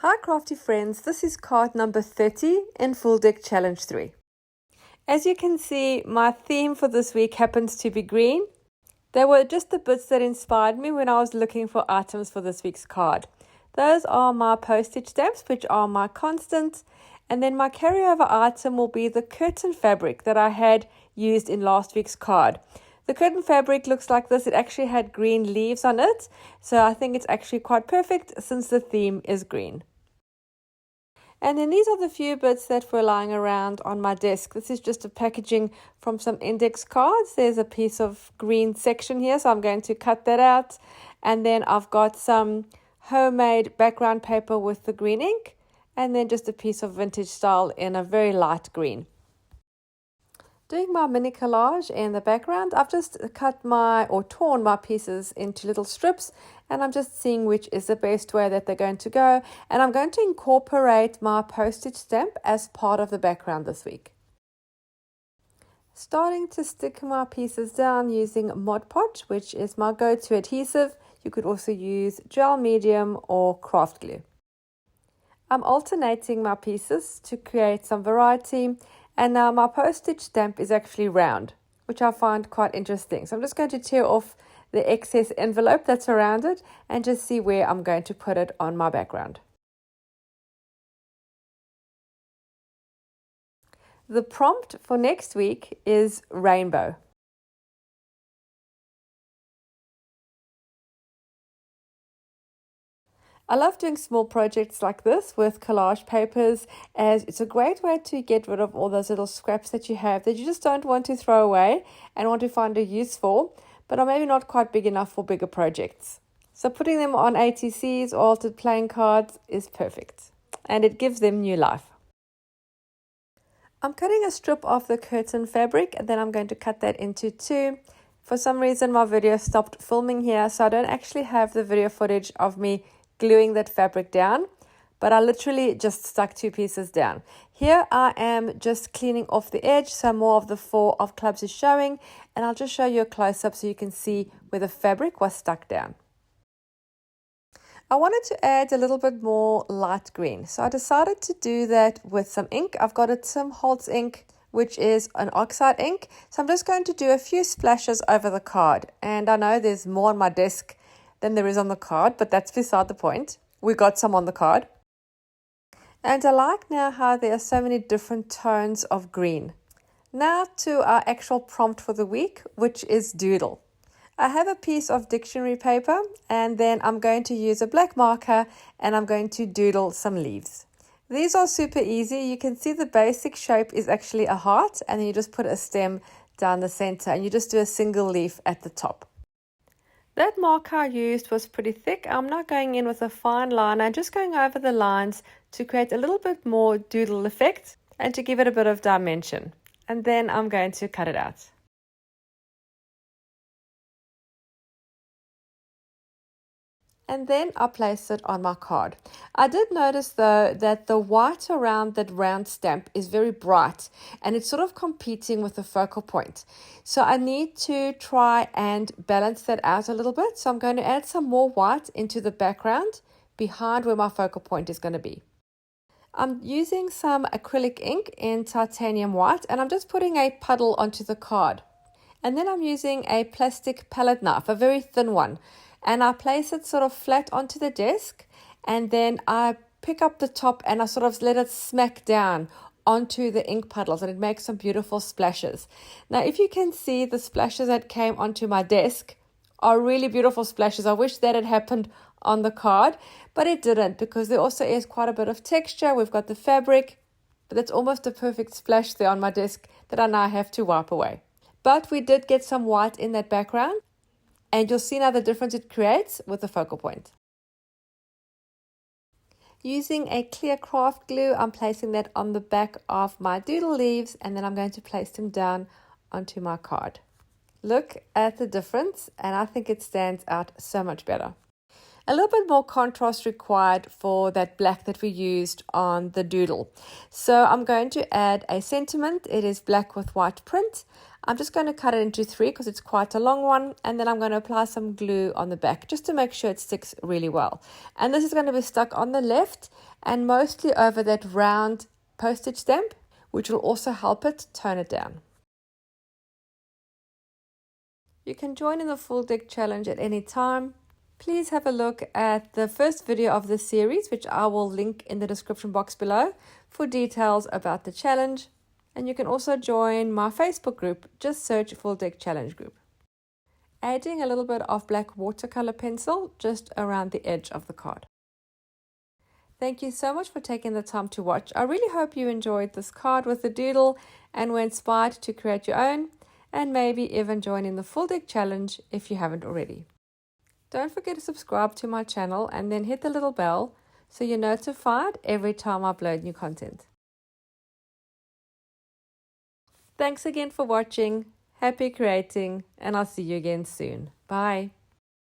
Hi crafty friends, this is card number 30 in Full Deck Challenge 3. As you can see, my theme for this week happens to be green. They were just the bits that inspired me when I was looking for items for this week's card. Those are my postage stamps, which are my constant, and then my carryover item will be the curtain fabric that I had used in last week's card. The curtain fabric looks like this. It actually had green leaves on it, so I think it's actually quite perfect since the theme is green. And then these are the few bits that were lying around on my desk. This is just a packaging from some index cards. There's a piece of green section here, so I'm going to cut that out. And then I've got some homemade background paper with the green ink, and then just a piece of vintage style in a very light green. Doing my mini collage in the background, I've just torn my pieces into little strips, and I'm just seeing which is the best way that they're going to go. And I'm going to incorporate my postage stamp as part of the background this week. Starting to stick my pieces down using Mod Podge, which is my go-to adhesive. You could also use gel medium or craft glue. I'm alternating my pieces to create some variety. And now my postage stamp is actually round, which I find quite interesting. So I'm just going to tear off the excess envelope that's around it and just see where I'm going to put it on my background. The prompt for next week is rainbow. I love doing small projects like this with collage papers, as it's a great way to get rid of all those little scraps that you have that you just don't want to throw away and want to find a use for, but are maybe not quite big enough for bigger projects. So putting them on ATCs or altered playing cards is perfect, and it gives them new life. I'm cutting a strip of the curtain fabric, and then I'm going to cut that into two. For some reason my video stopped filming here, so I don't actually have the video footage of me gluing that fabric down, but I literally just stuck two pieces down. Here I am just cleaning off the edge, so more of the four of clubs is showing, and I'll just show you a close-up so you can see where the fabric was stuck down. I wanted to add a little bit more light green, so I decided to do that with some ink. I've got a Tim Holtz ink, which is an oxide ink, so I'm just going to do a few splashes over the card. And I know there's more on my desk than there is on the card, but that's beside the point. We got some on the card. And I like now how there are so many different tones of green. Now to our actual prompt for the week, which is doodle. I have a piece of dictionary paper, and then I'm going to use a black marker and I'm going to doodle some leaves. These are super easy. You can see the basic shape is actually a heart, and then you just put a stem down the center and you just do a single leaf at the top. That marker I used was pretty thick. I'm not going in with a fine line. I'm just going over the lines to create a little bit more doodle effect and to give it a bit of dimension. And then I'm going to cut it out. And then I place it on my card. I did notice though that the white around that round stamp is very bright, and it's sort of competing with the focal point. So I need to try and balance that out a little bit. So I'm going to add some more white into the background behind where my focal point is going to be. I'm using some acrylic ink in titanium white, and I'm just putting a puddle onto the card. And then I'm using a plastic palette knife, a very thin one. And I place it sort of flat onto the desk, and then I pick up the top and I sort of let it smack down onto the ink puddles, and it makes some beautiful splashes. Now, if you can see, the splashes that came onto my desk are really beautiful splashes. I wish that had happened on the card, but it didn't, because there also is quite a bit of texture. We've got the fabric, but that's almost a perfect splash there on my desk that I now have to wipe away. But we did get some white in that background, and you'll see now the difference it creates with the focal point. Using a clear craft glue, I'm placing that on the back of my doodle leaves, and then I'm going to place them down onto my card. Look at the difference, and I think it stands out so much better. a little bit more contrast required for that black that we used on the doodle. So I'm going to add a sentiment. It is black with white print. I'm just going to cut it into 3 because it's quite a long one, and then I'm going to apply some glue on the back just to make sure it sticks really well. And this is going to be stuck on the left and mostly over that round postage stamp, which will also help it tone it down. You can join in the Full Deck Challenge at any time. Please have a look at the first video of this series, which I will link in the description box below for details about the challenge. And you can also join my Facebook group. Just search Full Deck Challenge group. Adding a little bit of black watercolor pencil just around the edge of the card. Thank you so much for taking the time to watch. I really hope you enjoyed this card with the doodle and were inspired to create your own, and maybe even join in the Full Deck Challenge if you haven't already. Don't forget to subscribe to my channel and then hit the little bell so you're notified every time I upload new content. Thanks again for watching, happy creating, and I'll see you again soon. Bye.